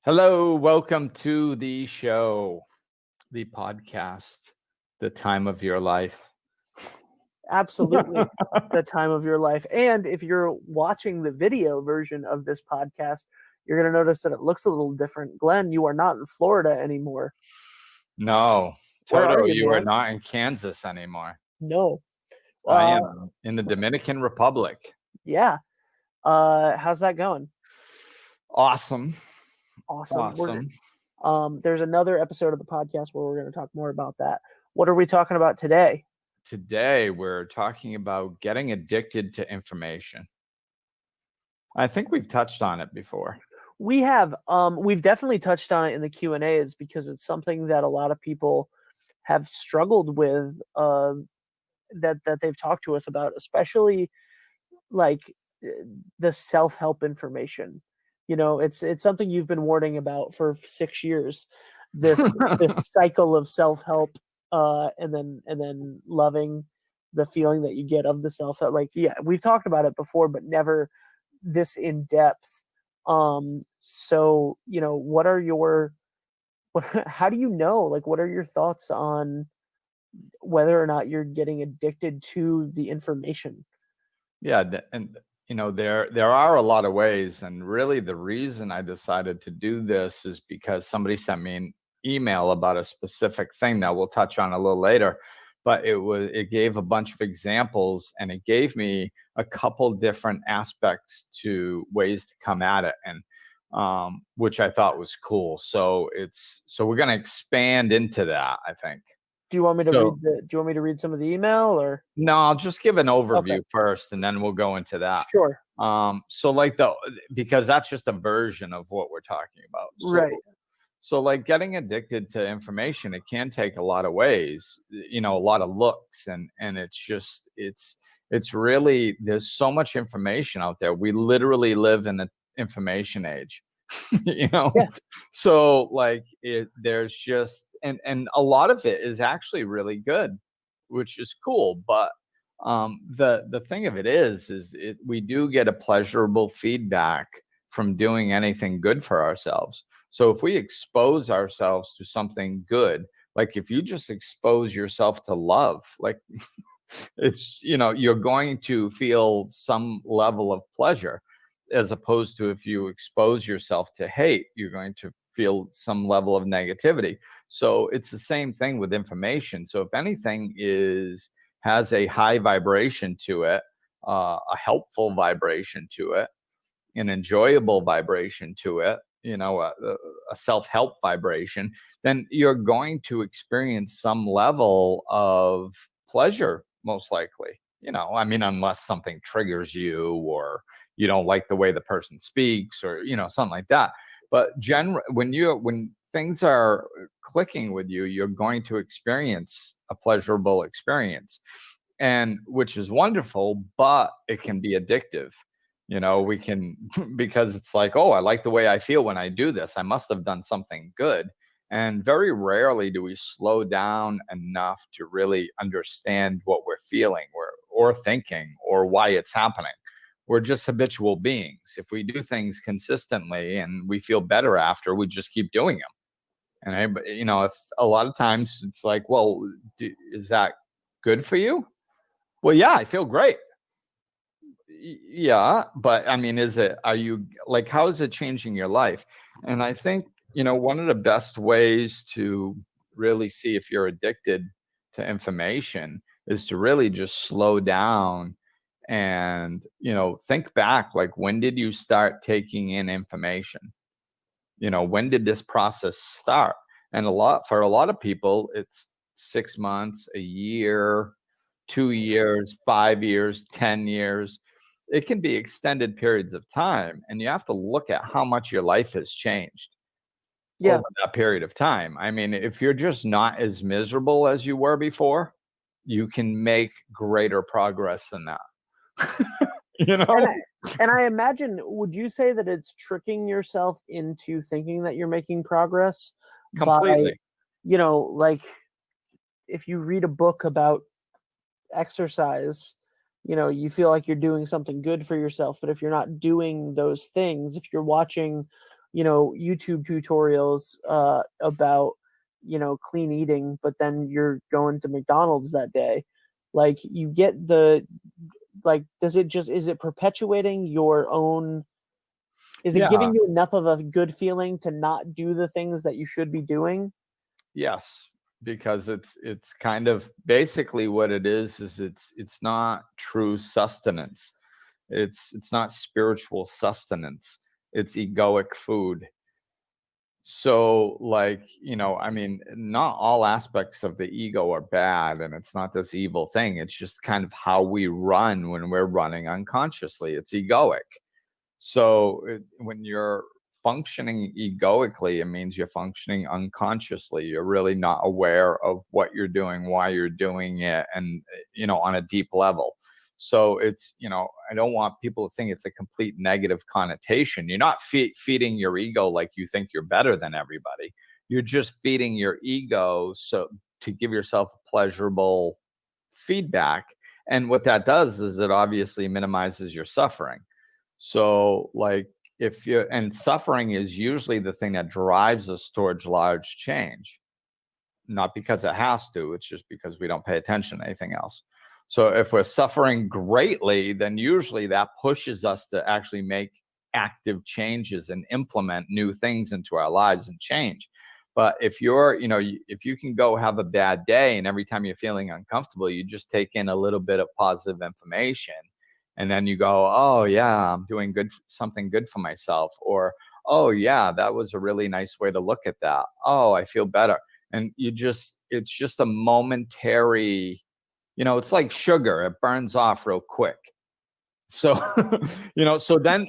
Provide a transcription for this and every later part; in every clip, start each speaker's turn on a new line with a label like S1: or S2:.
S1: Hello, welcome to the show, the podcast, the time of your life.
S2: Absolutely the time of your life. And if you're watching the video version of this podcast, you're going to notice that it looks a little different. Glenn, you are not in Florida anymore.
S1: No,
S2: Where are
S1: Toto,
S2: you,
S1: you are
S2: man?
S1: not in Kansas anymore.
S2: No.
S1: I
S2: Uh,
S1: am in the Dominican Republic.
S2: yeah. How's that going?
S1: Awesome.
S2: Awesome.
S1: Awesome.
S2: There's another episode of the podcast where we're going to talk more about that. What are we talking about today?
S1: Today, we're talking about getting addicted to information. I think we've touched on it before.
S2: We have. We've definitely touched on it in the Q&As because it's something that a lot of people have struggled with. That they've talked to us about, especially like the self-help information. It's something you've been warning about for 6 years. This cycle of self-help, and then loving the feeling that you get of the self-help. Like, yeah, we've talked about it before, but never this in depth. So what are your how do you know? Like, what are your thoughts on whether or not you're getting addicted to the information?
S1: Yeah, and there are a lot of ways, and really the reason I decided to do this is because somebody sent me an email about a specific thing that we'll touch on a little later, but it gave a bunch of examples, and it gave me a couple different aspects to ways to come at it, and which I thought was cool. So we're going to expand into that, I think.
S2: Do you want me to
S1: So,
S2: read some of the email, or?
S1: no, I'll just give an overview
S2: Okay,
S1: first, and then we'll go into that.
S2: sure.
S1: So because that's just a version of what we're talking about.
S2: Right.
S1: So like getting addicted to information, it can take a lot of ways, a lot of looks, and it's really, there's so much information out there. We literally live in the information age.
S2: Yeah.
S1: So like there's just, and a lot of it is actually really good, which is cool, but the thing of it is we do get a pleasurable feedback from doing anything good for ourselves. So if we expose ourselves to something good, like if you just expose yourself to love, like it's, you're going to feel some level of pleasure, as opposed to if you expose yourself to hate, you're going to feel some level of negativity. So it's the same thing with information. So if anything has a high vibration to it, a helpful vibration to it, an enjoyable vibration to it, a self-help vibration, then you're going to experience some level of pleasure, most likely. Unless something triggers you, or you don't like the way the person speaks, or something like that. But when things are clicking with you, you're going to experience a pleasurable experience, and which is wonderful, but it can be addictive. We can because it's like, oh, I like the way I feel when I do this, I must have done something good. And very rarely do we slow down enough to really understand what we're feeling or thinking, or why it's happening. We're just habitual beings. If we do things consistently and we feel better after, we just keep doing them. And if a lot of times it's like, well, is that good for you? Well, yeah, I feel great. Yeah, but are you, like, how is it changing your life? And I think, one of the best ways to really see if you're addicted to information is to really just slow down and, think back, like, when did you start taking in information? When did this process start? And for a lot of people, it's 6 months, a year, 2 years, 5 years, 10 years. It can be extended periods of time, and you have to look at how much your life has changed
S2: Yeah.
S1: over that period of time. If you're just not as miserable as you were before, you can make greater progress than that.
S2: And I imagine, would you say that it's tricking yourself into thinking that you're making progress
S1: Completely.
S2: by, like, if you read a book about exercise, you feel like you're doing something good for yourself. But if you're not doing those things, if you're watching YouTube tutorials about, clean eating, but then you're going to McDonald's that day. Like, you get is it perpetuating your own, is it
S1: Yeah.
S2: giving you enough of a good feeling to not do the things that you should be doing?
S1: Yes, because it's kind of basically what it is it's not true sustenance. It's not spiritual sustenance. It's egoic food. So, like, I mean, not all aspects of the ego are bad, and it's not this evil thing. It's just kind of how we run when we're running unconsciously. It's egoic. So when you're functioning egoically, it means you're functioning unconsciously. You're really not aware of what you're doing, why you're doing it, and on a deep level. So it's, I don't want people to think it's a complete negative connotation. You're not feeding your ego like you think you're better than everybody. You're just feeding your ego so to give yourself pleasurable feedback. And what that does is it obviously minimizes your suffering. So, like, if you and suffering is usually the thing that drives us towards large change, not because it has to, it's just because we don't pay attention to anything else. So, if we're suffering greatly, then usually that pushes us to actually make active changes and implement new things into our lives and change. But if if you can go have a bad day and every time you're feeling uncomfortable, you just take in a little bit of positive information and then you go, oh yeah, I'm doing something good for myself, or oh yeah, that was a really nice way to look at that. Oh, I feel better. And it's just a momentary, it's like sugar, it burns off real quick. So so then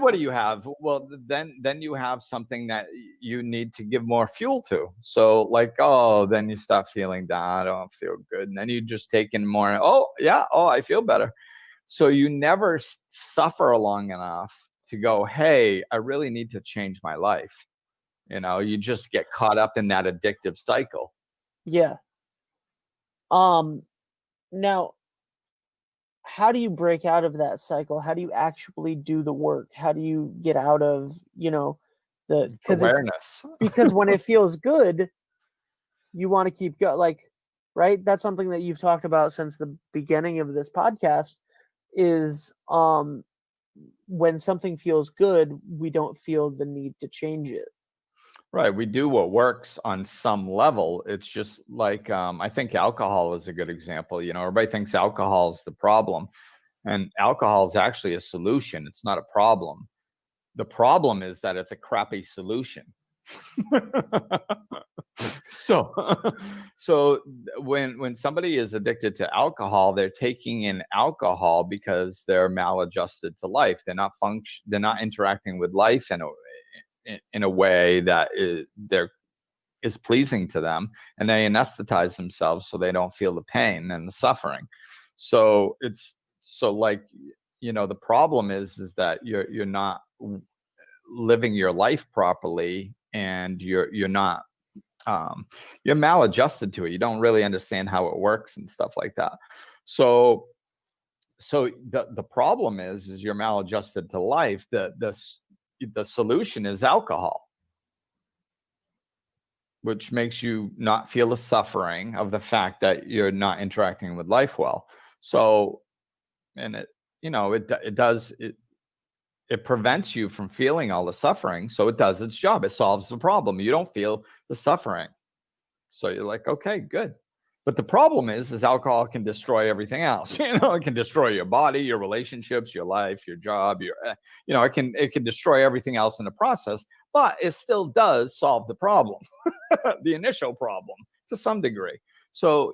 S1: what do you have? Well, then you have something that you need to give more fuel to. So, like, oh, then you start feeling down, I don't feel good, and then you just take in more. Oh yeah, oh, I feel better. So you never suffer long enough to go, hey, I really need to change my life. You just get caught up in that addictive cycle.
S2: Yeah. Now, how do you break out of that cycle? How do you actually do the work? How do you get out of, the
S1: Awareness.
S2: because when it feels good, you want to keep going, like, right? That's something that you've talked about since the beginning of this podcast is when something feels good, we don't feel the need to change it.
S1: Right. We do what works on some level. It's just like, I think alcohol is a good example. Everybody thinks alcohol is the problem, and alcohol is actually a solution. It's not a problem. The problem is that it's a crappy solution. So, so when somebody is addicted to alcohol, they're taking in alcohol because they're maladjusted to life. They're not interacting with life in a way that is pleasing to them, and they anesthetize themselves so they don't feel the pain and the suffering. So like, the problem is that you're not living your life properly, and you're not you're maladjusted to it. You don't really understand how it works and stuff like that. So the problem is you're maladjusted to life. The solution is alcohol, which makes you not feel the suffering of the fact that you're not interacting with life well. So, and it prevents you from feeling all the suffering. So it does its job. It solves the problem. You don't feel the suffering. So you're like, okay, good. But the problem is alcohol can destroy everything else. It can destroy your body, your relationships, your life, your job, it can destroy everything else in the process, but it still does solve the problem, the initial problem to some degree. So,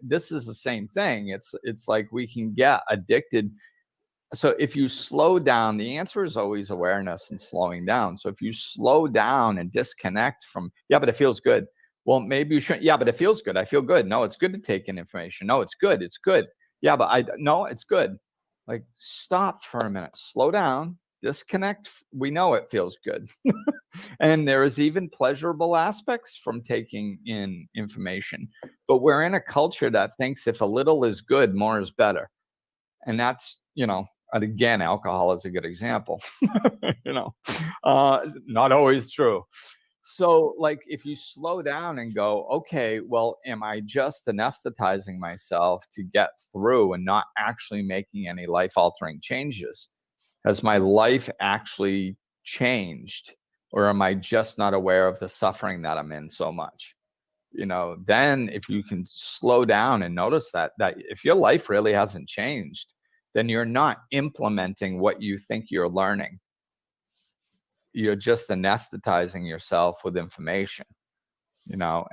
S1: this is the same thing. It's like we can get addicted. So if you slow down, the answer is always awareness and slowing down. So if you slow down and disconnect from, yeah, but it feels good. Well, maybe you shouldn't. Yeah, but it feels good. I feel good. No, it's good to take in information. No, it's good. It's good. Yeah, but no, it's good. Like, stop for a minute, slow down, disconnect. We know it feels good. And there is even pleasurable aspects from taking in information. But we're in a culture that thinks if a little is good, more is better. And that's, And again, alcohol is a good example. You know, not always true. So, like, if you slow down and go, okay, well, am I just anesthetizing myself to get through and not actually making any life altering changes? Has my life actually changed? Or am I just not aware of the suffering that I'm in so much? You know, then if you can slow down and notice that if your life really hasn't changed, then you're not implementing what you think you're learning. You're just anesthetizing yourself with information, you know.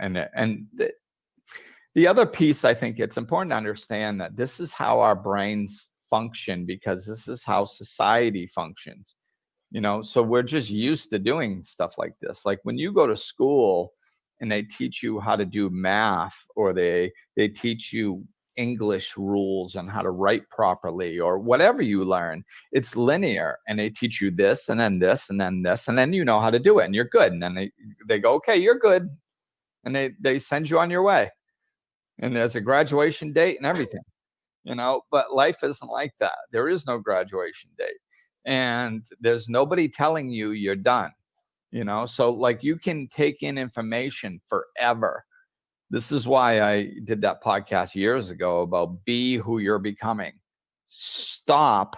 S1: The other piece, I think it's important to understand that this is how our brains function, because this is how society functions, you know. So we're just used to doing stuff like this. Like when you go to school and they teach you how to do math, or they teach you English rules and how to write properly, or whatever you learn, it's linear, and they teach you this and then this and then this, and then you know how to do it and you're good. And then they go, okay, you're good. And they send you on your way. And there's a graduation date and everything, you know. But life isn't like that. There is no graduation date. And there's nobody telling you you're done, you know. So like, you can take in information forever. This is why I did that podcast years ago about be who you're becoming. Stop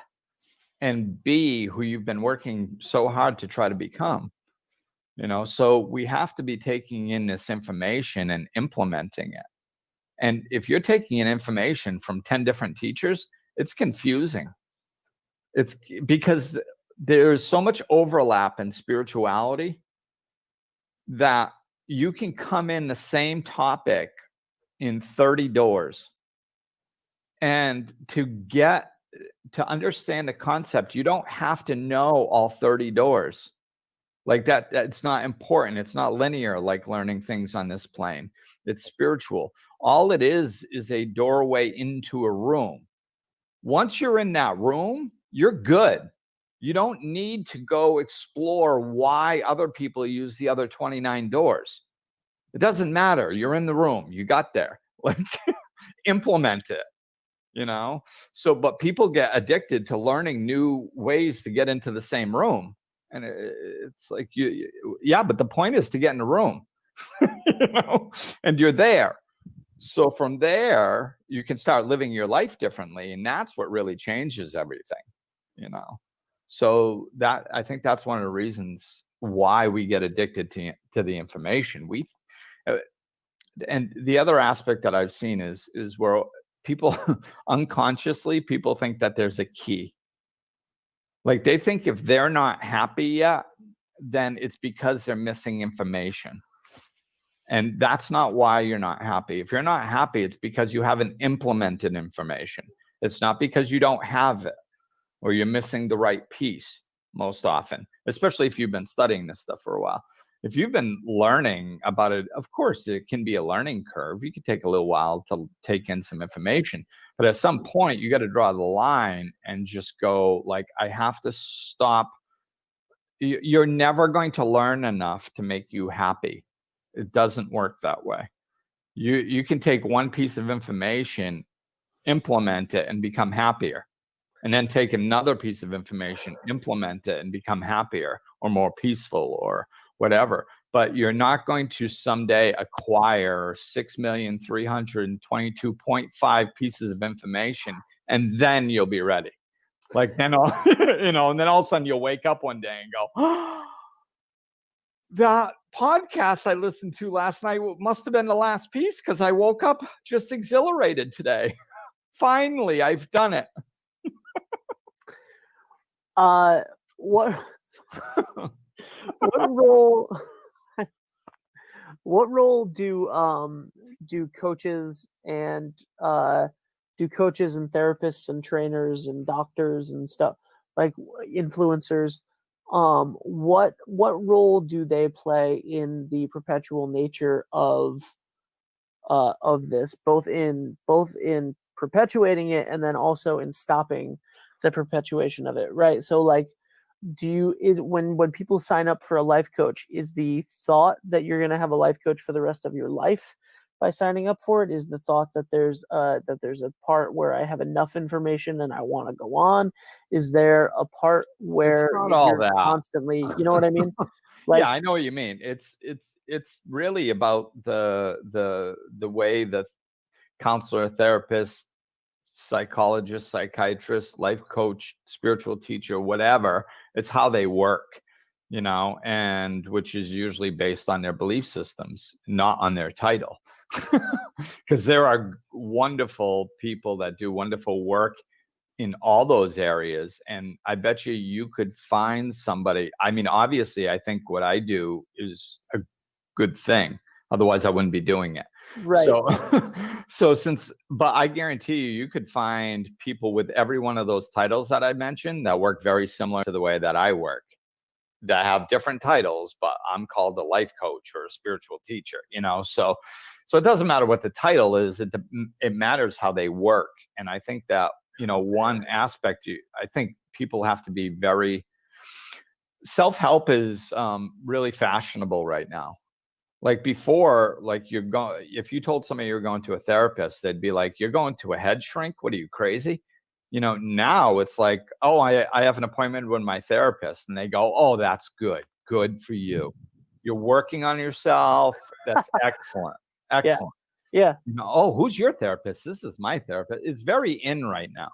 S1: and be who you've been working so hard to try to become. You know, so we have to be taking in this information and implementing it. And if you're taking in information from 10 different teachers, it's confusing. It's because there's so much overlap in spirituality that you can come in the same topic in 30 doors. And to understand the concept, you don't have to know all 30 doors. Like that's not important. It's not linear like learning things on this plane. It's spiritual. All it is a doorway into a room. Once you're in that room, you're good. You don't need to go explore why other people use the other 29 doors. It doesn't matter. You're in the room. You got there. Like, implement it, you know? So, but people get addicted to learning new ways to get into the same room. And it's like, yeah, but the point is to get in the room, you know, and you're there. So from there, you can start living your life differently. And that's what really changes everything, you know? So that, I think that's one of the reasons why we get addicted to the information. And the other aspect that I've seen is where people unconsciously, people think that there's a key. Like they think if they're not happy yet, then it's because they're missing information. And that's not why you're not happy. If you're not happy, it's because you haven't implemented information. It's not because you don't have it or you're missing the right piece most often, especially if you've been studying this stuff for a while. If you've been learning about it, of course, it can be a learning curve. You could take a little while to take in some information. But at some point, you got to draw the line and just go, like, I have to stop. You're never going to learn enough to make you happy. It doesn't work that way. You can take one piece of information, implement it, and become happier. And then take another piece of information, implement it, and become happier or more peaceful or whatever. But you're not going to someday acquire 6,322.5 pieces of information and then you'll be ready. Like then, you know, and then all of a sudden you'll wake up one day and go, oh, that podcast I listened to last night must have been the last piece because I woke up just exhilarated today. Finally, I've done it.
S2: What role what role do coaches and therapists and trainers and doctors and stuff, like influencers, what role do they play in the perpetual nature of this, both in perpetuating it and then also in stopping the perpetuation of it, right? So like, when people sign up for a life coach, is the thought that you're going to have a life coach for the rest of your life? by signing up for it? Is the thought that there's a part where I have enough information and I want to go on? Is there a part
S1: It's
S2: where
S1: not all
S2: you're
S1: that.
S2: constantly, you know what I mean?
S1: Yeah,
S2: Like,
S1: I know what you mean. It's really about the way the counselor, therapist, psychologist, psychiatrist, life coach, spiritual teacher, whatever, it's how they work, and which is usually based on their belief systems, not on their title. Because there are wonderful people that do wonderful work in all those areas. And I bet you could find somebody. I mean, obviously, I think what I do is a good thing. Otherwise, I wouldn't be doing it.
S2: right.
S1: So, but I guarantee you could find people with every one of those titles that I mentioned that work very similar to the way that I work, that have different titles, but I'm called a life coach or a spiritual teacher, so it doesn't matter what the title is. It matters how they work. And I think that, one aspect, I think people have to be very, self-help is really fashionable right now. Like before, like if you told somebody you're going to a therapist, they'd be like, you're going to a head shrink? What are you, crazy? Now it's like, oh, I have an appointment with my therapist, and they go, oh, that's good. Good for you. You're working on yourself. That's excellent. Excellent.
S2: Yeah.
S1: Oh, who's your therapist? This is my therapist. It's very in right now.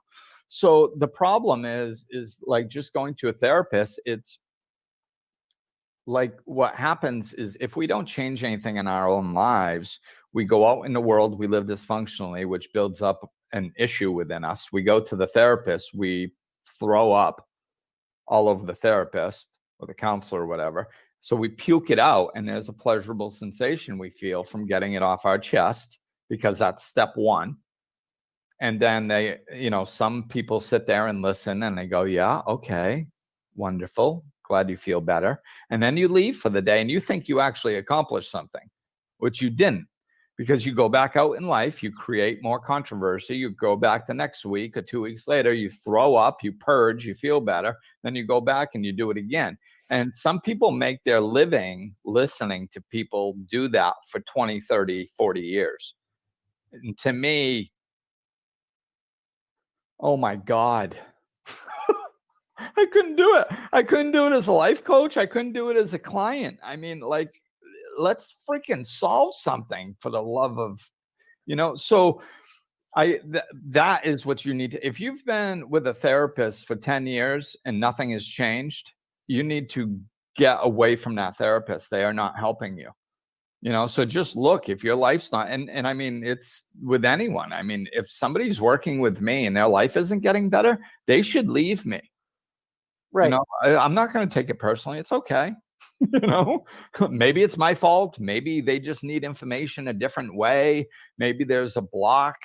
S1: So the problem is like just going to a therapist. It's like what happens is if we don't change anything in our own lives, we go out in the world, we live dysfunctionally, which builds up an issue within us. We go to the therapist, we throw up all over the therapist or the counselor or whatever. So we puke it out, and there's a pleasurable sensation we feel from getting it off our chest, because that's step one. And then some people sit there and listen, and they go, yeah, okay, wonderful. Glad you feel better. And then you leave for the day, and you think you actually accomplished something, which you didn't, because you go back out in life, you create more controversy. You go back the next week or 2 weeks later, you throw up, you purge, you feel better. Then you go back and you do it again. And some people make their living listening to people do that for 20, 30, 40 years. And to me, oh my God, I couldn't do it. I couldn't do it as a life coach. I couldn't do it as a client. I mean, like, let's freaking solve something, for the love of, so that is what you need to, if you've been with a therapist for 10 years and nothing has changed, you need to get away from that therapist. They are not helping you. So just look, if your life's not, and I mean, it's with anyone. I mean, if somebody's working with me and their life isn't getting better, they should leave me.
S2: Right.
S1: I'm not going to take it personally. It's okay. Maybe it's my fault. Maybe they just need information a different way. Maybe there's a block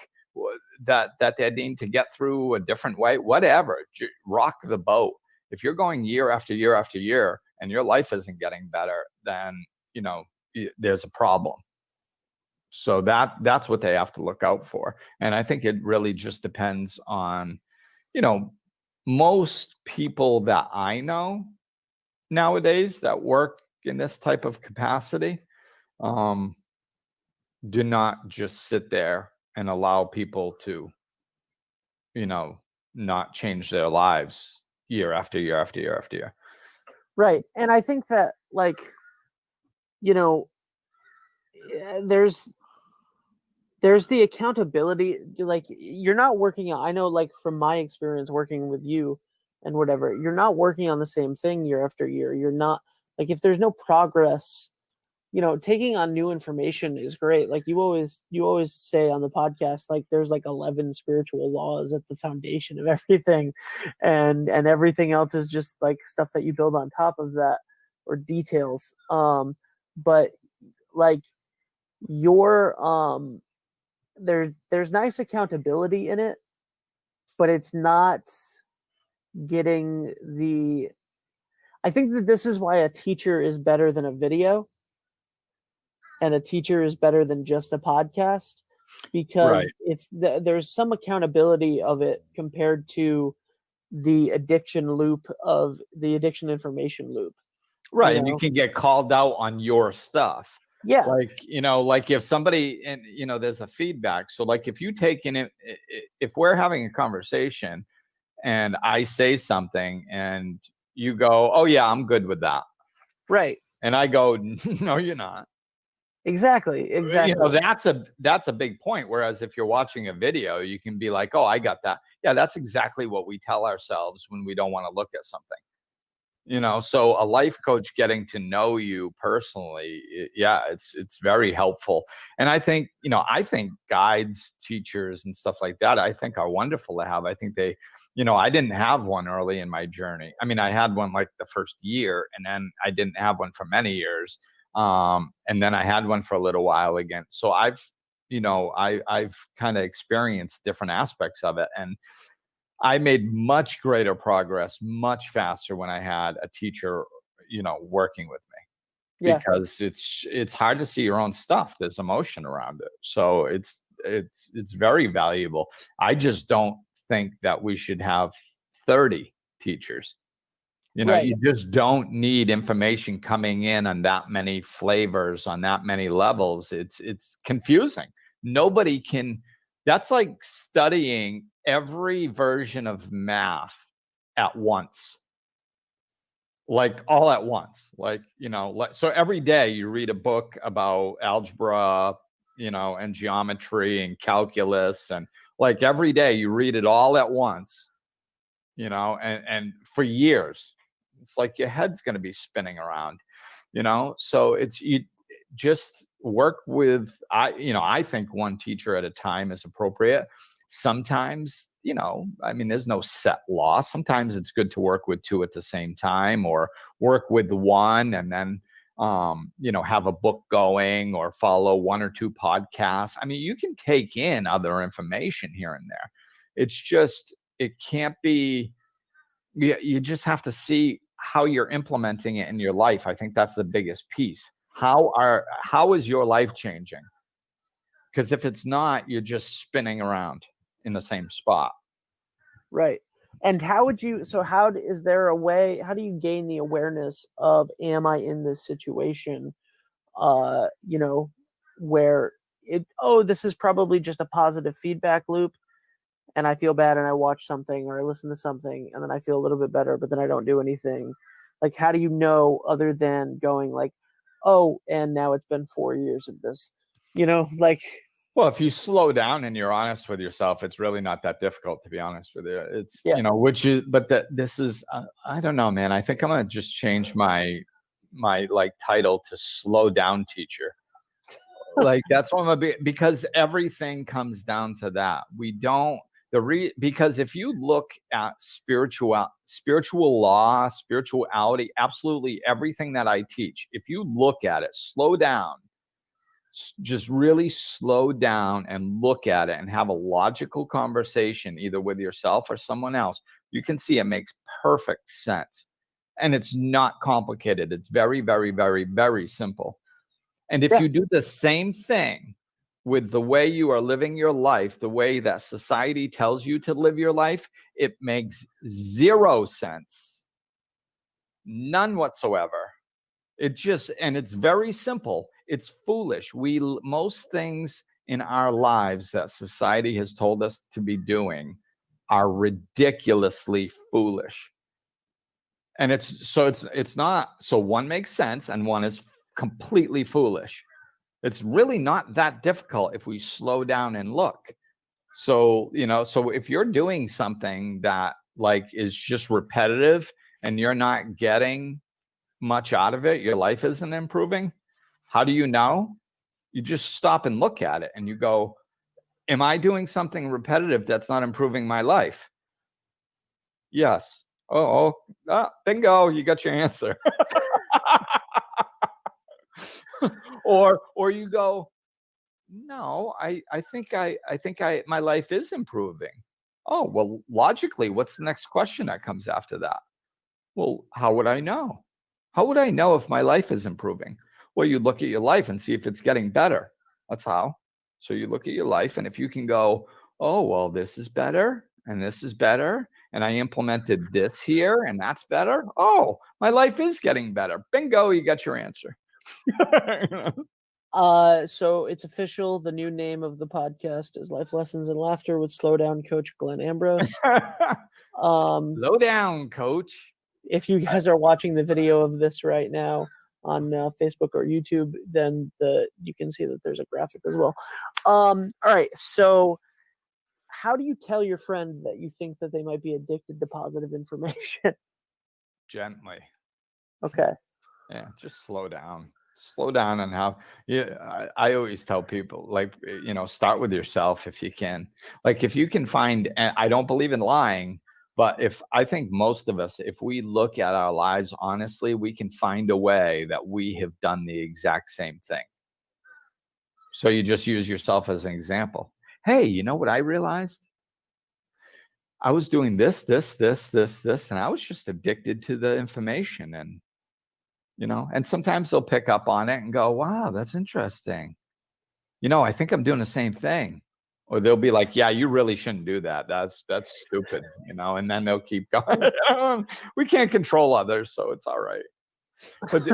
S1: that they need to get through a different way. Whatever. Rock the boat. If you're going year after year after year and your life isn't getting better, then there's a problem. So that's what they have to look out for. And I think it really just depends on, most people that I know nowadays that work in this type of capacity do not just sit there and allow people to, not change their lives year after year after year after year.
S2: Right. And I think that, like, there's the accountability. Like, you're not working on, I know, like, from my experience working with you and whatever, you're not working on the same thing year after year. You're not, like, if there's no progress, taking on new information is great. Like, you always say on the podcast, like, there's like 11 spiritual laws at the foundation of everything, and everything else is just like stuff that you build on top of that, or details. But like, your there's nice accountability in it, but it's not getting the, I think that this is why a teacher is better than a video, and a teacher is better than just a podcast, because
S1: right.
S2: There's some accountability of it compared to the addiction information loop.
S1: Right. And you can get called out on your stuff.
S2: Yeah.
S1: Like, like if somebody, and there's a feedback. So like if you take in it, if we're having a conversation and I say something and you go, oh yeah, I'm good with that.
S2: Right.
S1: And I go, no, you're not.
S2: Exactly.
S1: That's a big point. Whereas if you're watching a video, you can be like, oh, I got that. Yeah, that's exactly what we tell ourselves when we don't want to look at something. So a life coach getting to know you personally, yeah, it's very helpful. And I think guides, teachers, and stuff like that, I think are wonderful to have. I think they, I didn't have one early in my journey. I mean, I had one like the first year, and then I didn't have one for many years. And then I had one for a little while again. So I've kind of experienced different aspects of it, and I made much greater progress, much faster when I had a teacher, working with me,
S2: Yeah.
S1: because it's hard to see your own stuff. There's emotion around it. So it's very valuable. I just don't think that we should have 30 teachers.
S2: Right.
S1: You just don't need information coming in on that many flavors, on that many levels. It's confusing. Nobody can. That's like studying every version of math at once, like all at once. Like, so every day you read a book about algebra, and geometry and calculus, and like every day you read it all at once, and for years. It's like your head's going to be spinning around, so you just work with, I think one teacher at a time is appropriate. Sometimes, I mean, there's no set law. Sometimes it's good to work with two at the same time, or work with one and then, have a book going, or follow one or two podcasts. I mean, you can take in other information here and there. It's just, it can't be, you just have to see how you're implementing it in your life. I think that's the biggest piece. How is your life changing? Because if it's not, you're just spinning around in the same spot.
S2: Right. And is there a way, how do you gain the awareness of, am I in this situation, where this is probably just a positive feedback loop, and I feel bad and I watch something or I listen to something and then I feel a little bit better, but then I don't do anything. Like, how do you know, other than going like, oh, and now it's been 4 years of this, like.
S1: Well, if you slow down and you're honest with yourself, it's really not that difficult, to be honest with you. It's,
S2: Yeah.
S1: this is, I don't know, man. I think I'm going to just change my like title to slow down teacher. Like, that's what I'm going to be, because everything comes down to that. We don't, because if you look at spiritual law, spirituality, absolutely everything that I teach, if you look at it, slow down, just really slow down and look at it and have a logical conversation, either with yourself or someone else, you can see it makes perfect sense. And it's not complicated. It's very, very, very, very simple. And if you do the same thing with the way you are living your life, the way that society tells you to live your life, it makes zero sense. None whatsoever. And it's very simple. It's foolish. Most things in our lives that society has told us to be doing are ridiculously foolish. And it's not, so one makes sense and one is completely foolish. It's really not that difficult if we slow down and look. So, so if you're doing something that like is just repetitive and you're not getting much out of it, your life isn't improving. How do you know? You just stop and look at it and you go, am I doing something repetitive that's not improving my life? Yes. Bingo, you got your answer. Or you go, no, I think my life is improving. Oh, well, logically, what's the next question that comes after that? Well, how would I know? How would I know if my life is improving? Well, you look at your life and see if it's getting better. That's how. So you look at your life, and if you can go, oh, well, this is better, and this is better, and I implemented this here, and that's better. Oh, my life is getting better. Bingo, you got your answer.
S2: So it's official. The new name of the podcast is Life Lessons in Laughter with Slow Down Coach Glenn Ambrose.
S1: Slow down, coach.
S2: If you guys are watching the video of this right now on Facebook or YouTube, then you can see that there's a graphic as well. All right. So how do you tell your friend that you think that they might be addicted to positive information?
S1: Gently.
S2: Okay.
S1: Yeah, just slow down. Slow down on how. Yeah, I always tell people, like, start with yourself if you can. Like, if you can find, and I don't believe in lying, but I think most of us, if we look at our lives honestly, we can find a way that we have done the exact same thing. So you just use yourself as an example. Hey, you know what I realized? I was doing this, and I was just addicted to the information. And sometimes they'll pick up on it and go, wow, that's interesting. I think I'm doing the same thing. Or they'll be like, yeah, you really shouldn't do that. That's stupid, and then they'll keep going. We can't control others, so it's all right. But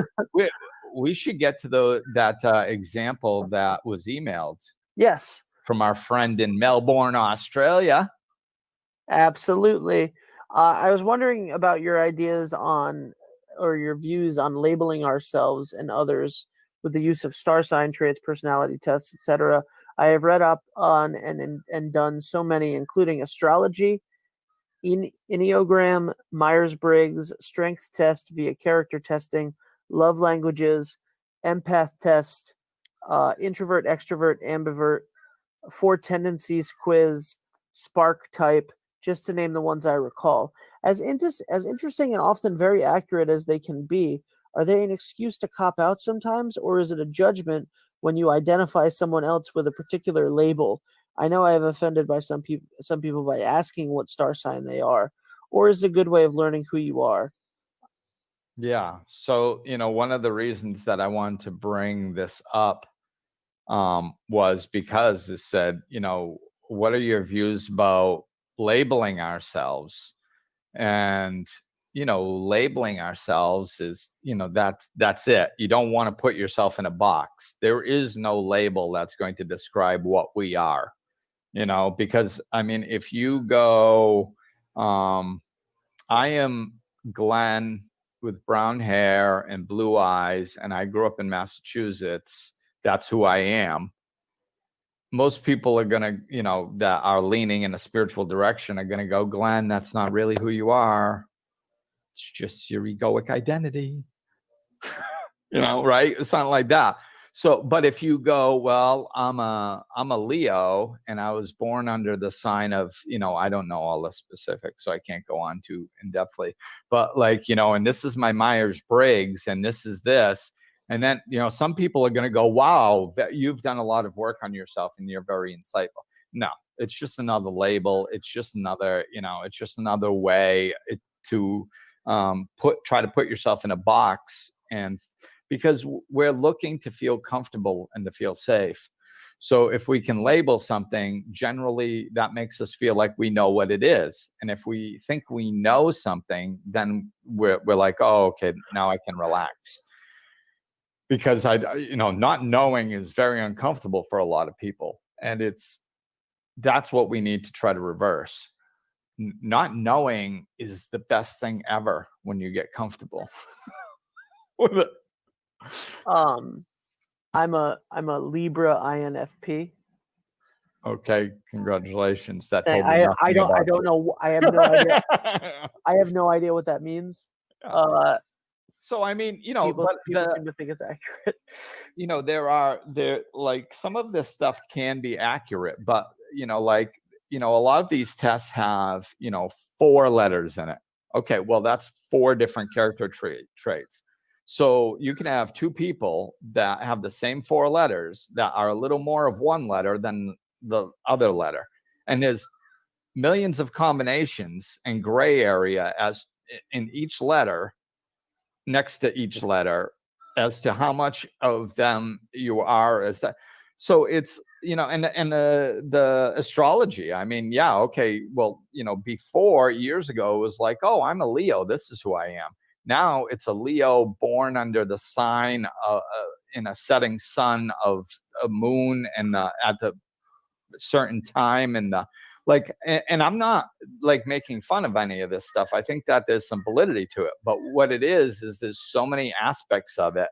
S1: we should get to that example that was emailed.
S2: Yes.
S1: From our friend in Melbourne, Australia.
S2: Absolutely. I was wondering about your ideas on, or your views on, labeling ourselves and others with the use of star sign traits, personality tests, etc. I have read up on and done so many, including astrology, Enneagram, Myers-Briggs, strength test via character testing, love languages, empath test, introvert, extrovert, ambivert, 4 tendencies quiz, spark type, just to name the ones I recall. As interesting and often very accurate as they can be, are they an excuse to cop out sometimes, or is it a judgment when you identify someone else with a particular label? I know I have offended by some people by asking what star sign they are, or is it a good way of learning who you are?
S1: Yeah. So, one of the reasons that I wanted to bring this up was because it said, what are your views about labeling ourselves? And, labeling ourselves is, that's it. You don't want to put yourself in a box. There is no label that's going to describe what we are, because if you go, I am Glenn with brown hair and blue eyes, and I grew up in Massachusetts. That's who I am. Most people are going to, that are leaning in a spiritual direction are going to go, Glenn, that's not really who you are. It's just your egoic identity, right? It's not like that. So, but if you go, well, I'm a Leo and I was born under the sign of, I don't know all the specifics, so I can't go on too in-depthly, but and this is my Myers-Briggs and this is this. And then, some people are going to go, wow, you've done a lot of work on yourself and you're very insightful. No, it's just another label. It's just another, it's just another way to try to put yourself in a box, and because we're looking to feel comfortable and to feel safe. So if we can label something, generally that makes us feel like we know what it is. And if we think we know something, then we're like, oh, okay, now I can relax. Because not knowing is very uncomfortable for a lot of people. And that's what we need to try to reverse. Not knowing is the best thing ever when you get comfortable with it.
S2: I'm a Libra INFP.
S1: Okay, congratulations. That
S2: I
S1: told me nothing about
S2: I don't know. I have no idea. I have no idea what that means.
S1: So
S2: people seem to think it's accurate.
S1: There like some of this stuff can be accurate, but a lot of these tests have 4 letters in it. Okay, well that's 4 different character traits. So you can have 2 people that have the same 4 letters that are a little more of one letter than the other letter, and there's millions of combinations and gray area as in each letter, next to each letter, as to how much of them you are as that. So it's and the astrology, okay, well, before, years ago, it was like, oh, I'm a Leo, this is who I am. Now it's a Leo born under the sign in a setting sun of a moon and at the certain time and the like, and I'm not like making fun of any of this stuff. I think that there's some validity to it, but what it is there's so many aspects of it.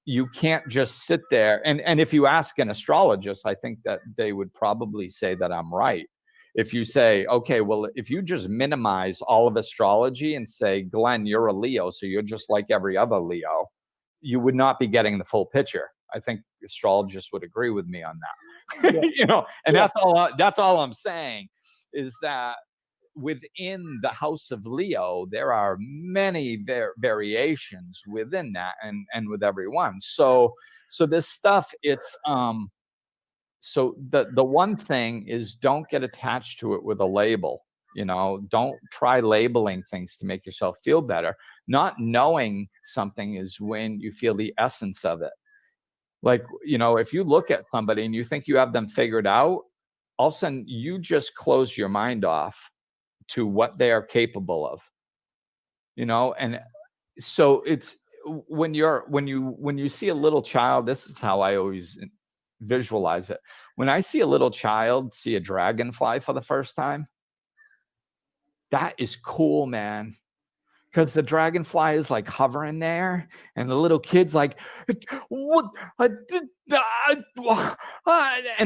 S1: You can't just sit there and if you ask an astrologist, I think that they would probably say that I'm right. If you say, okay, well, if you just minimize all of astrology and say, Glenn, you're a Leo, so you're just like every other Leo, you would not be getting the full picture. I think astrologists would agree with me on that.
S2: Yeah.
S1: And that's all I'm saying is that within the house of Leo, there are many variations within that and with everyone. So this stuff, it's so the one thing is don't get attached to it with a label. Don't try labeling things to make yourself feel better. Not knowing something is when you feel the essence of it. Like, if you look at somebody and you think you have them figured out, all of a sudden you just close your mind off to what they are capable of. And so it's when you see a little child, this is how I always visualize it. When I see a little child see a dragonfly for the first time, that is cool, man. Because the dragonfly is like hovering there, and the little kid's like, what? And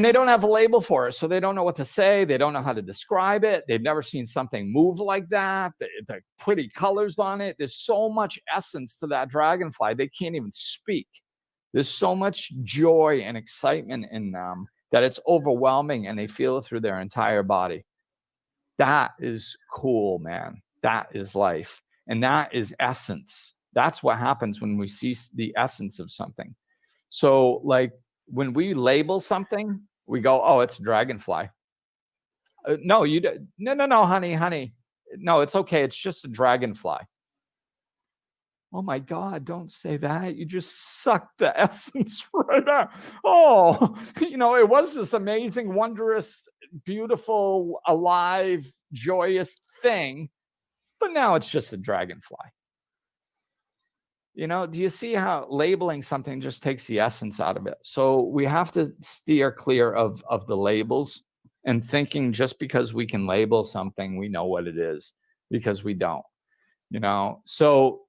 S1: they don't have a label for it, so they don't know what to say. They don't know how to describe it. They've never seen something move like that. The pretty colors on it. There's so much essence to that dragonfly. They can't even speak. There's so much joy and excitement in them that it's overwhelming, and they feel it through their entire body. That is cool, man. That is life. And that is essence. That's what happens when we see the essence of something. So like when we label something, we go, oh, it's a dragonfly. No, honey. No, it's okay. It's just a dragonfly. Oh my God, don't say that. You just sucked the essence right out. Oh, it was this amazing, wondrous, beautiful, alive, joyous thing. But now it's just a dragonfly. Do you see how labeling something just takes the essence out of it? So we have to steer clear of the labels and thinking just because we can label something, we know what it is, because we don't. So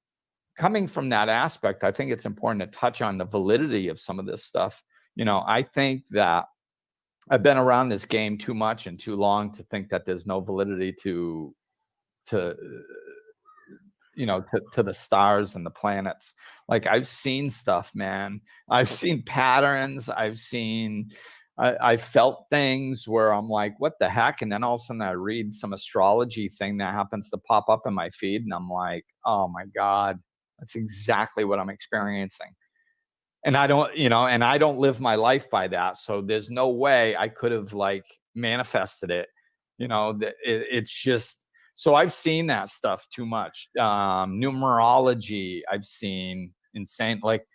S1: coming from that aspect, I think it's important to touch on the validity of some of this stuff. I think that I've been around this game too much and too long to think that there's no validity to the stars and the planets. Like I've seen stuff, man. I've seen patterns. I felt things where I'm like, what the heck? And then all of a sudden I read some astrology thing that happens to pop up in my feed. And I'm like, oh my God, that's exactly what I'm experiencing. And I don't live my life by that. So there's no way I could have like manifested it. It's just, so I've seen that stuff too much. Numerology, I've seen insane. Like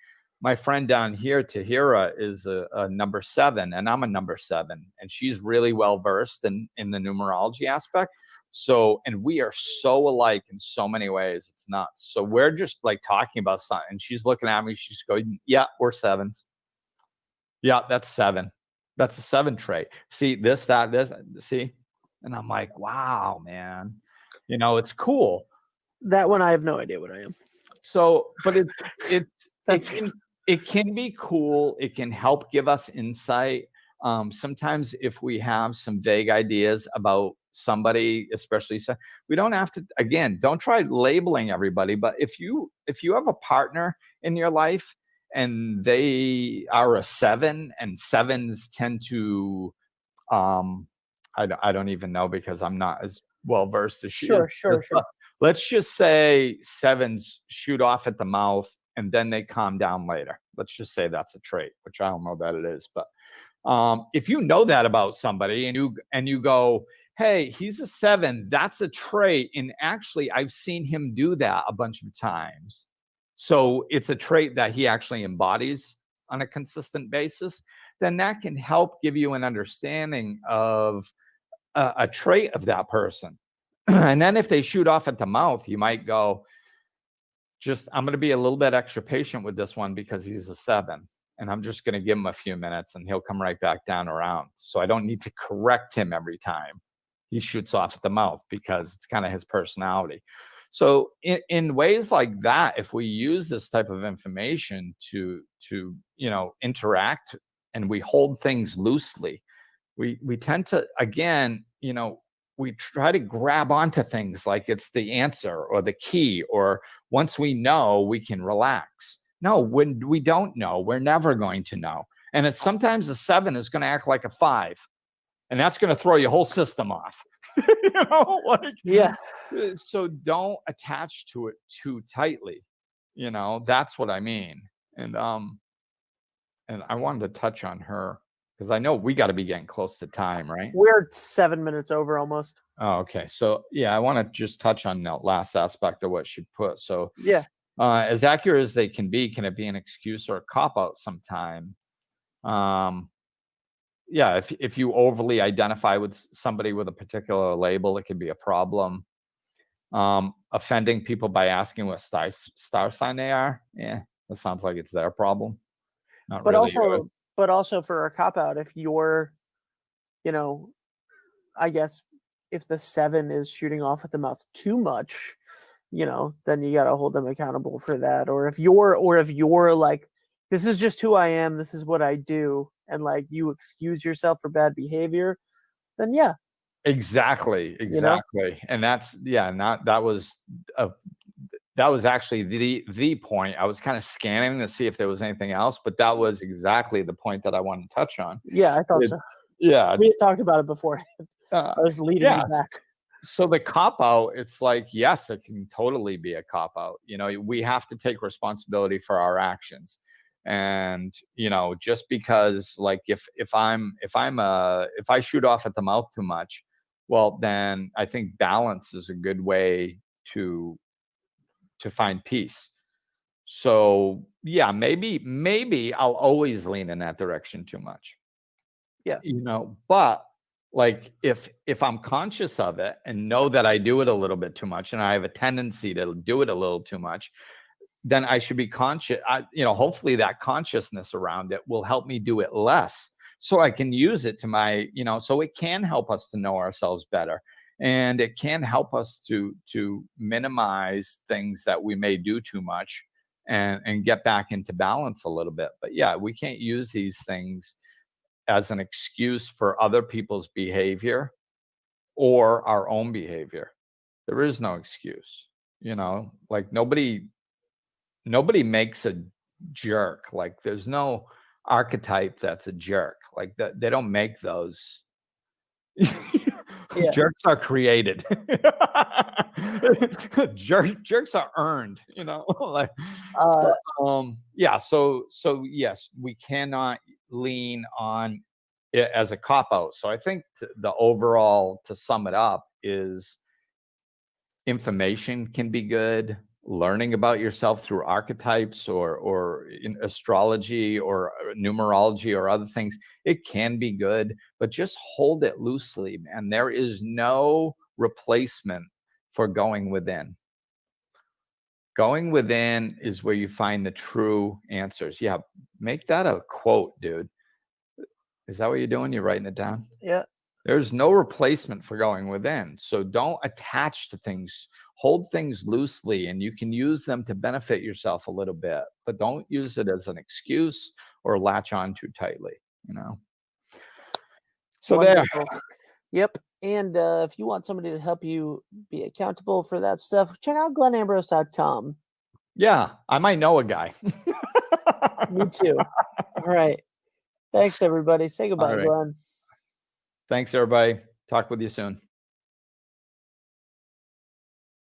S1: my friend down here, Tahira, is a number 7, and I'm a number 7, and she's really well versed in the numerology aspect. So, and we are so alike in so many ways. It's nuts. So we're just like talking about something, and she's looking at me. She's going, "Yeah, we're 7s. Yeah, that's 7. That's a 7 trait. See this, that, this. See." And I'm like, wow, man. It's cool.
S2: That one, I have no idea what I am.
S1: So, but it can be cool. It can help give us insight. Sometimes if we have some vague ideas about somebody, especially, we don't have to, again, don't try labeling everybody. But if you have a partner in your life and they are a 7, and 7s tend to, I don't even know because I'm not as well versed as she is.
S2: Sure.
S1: Let's just say 7s shoot off at the mouth and then they calm down later. Let's just say that's a trait, which I don't know that it is. But if you know that about somebody and you go, hey, he's a 7, that's a trait. And actually, I've seen him do that a bunch of times. So it's a trait that he actually embodies on a consistent basis. Then that can help give you an understanding of a trait of that person. And then if they shoot off at the mouth, you might go, I'm going to be a little bit extra patient with this one because he's a 7. And I'm just going to give him a few minutes and he'll come right back down around. So I don't need to correct him every time he shoots off at the mouth because it's kind of his personality. So in ways like that, if we use this type of information to interact and we hold things loosely, we tend to, again, we try to grab onto things like it's the answer or the key, or once we know, we can relax. No, when we don't know, we're never going to know. And it's sometimes a 7 is going to act like a 5, and that's going to throw your whole system off.
S2: Yeah.
S1: So don't attach to it too tightly. That's what I mean. And I wanted to touch on her because I know we got to be getting close to time, right?
S2: We're 7 minutes over almost.
S1: Oh, okay. So yeah, I want to just touch on that last aspect of what she put. So
S2: yeah,
S1: as accurate as they can it be an excuse or a cop-out sometime? Yeah, if you overly identify with somebody with a particular label, it can be a problem. Offending people by asking what star sign they are, that sounds like it's their problem. Not
S2: but
S1: really yours.
S2: also for a cop-out, if you're, I guess if the 7 is shooting off at the mouth too much, then you got to hold them accountable for that. Or if you're like, this is just who I am, this is what I do, and like you excuse yourself for bad behavior, then yeah.
S1: Exactly. And that's, that was actually the point. I was kind of scanning to see if there was anything else, but that was exactly the point that I wanted to touch on.
S2: Yeah, I thought so.
S1: Yeah.
S2: We had talked about it before. I was leading you back.
S1: So the cop-out, it's like, yes, it can totally be a cop-out. We have to take responsibility for our actions. And, just because like if I shoot off at the mouth too much, well, then I think balance is a good way to find peace. So yeah, maybe I'll always lean in that direction too much.
S2: Yeah.
S1: But like if I'm conscious of it and know that I do it a little bit too much and I have a tendency to do it a little too much, then I should be conscious. Hopefully that consciousness around it will help me do it less so I can use it to my, so it can help us to know ourselves better. And it can help us to minimize things that we may do too much and get back into balance a little bit. But yeah, we can't use these things as an excuse for other people's behavior or our own behavior. There is no excuse, like nobody makes a jerk. Like there's no archetype that's a jerk. Like that, they don't make those. Jerks are created. Jerks are earned, like so yes, we cannot lean on it as a cop-out. So I think the overall, to sum it up, is information can be good. Learning about yourself through archetypes or in astrology or numerology or other things, it can be good, but just hold it loosely, man. There is no replacement for going within. Going within is where you find the true answers. Yeah, make that a quote, dude. Is that what you're doing? You're writing it down?
S2: Yeah.
S1: There's no replacement for going within. So don't attach to things. Hold things loosely, and you can use them to benefit yourself a little bit, but don't use it as an excuse or latch on too tightly, So
S2: Wonderful. There. Yep. And if you want somebody to help you be accountable for that stuff, check out glennambrose.com.
S1: Yeah, I might know a guy.
S2: Me too. All right. Thanks, everybody. Say goodbye, Glenn.
S1: Thanks, everybody. Talk with you soon.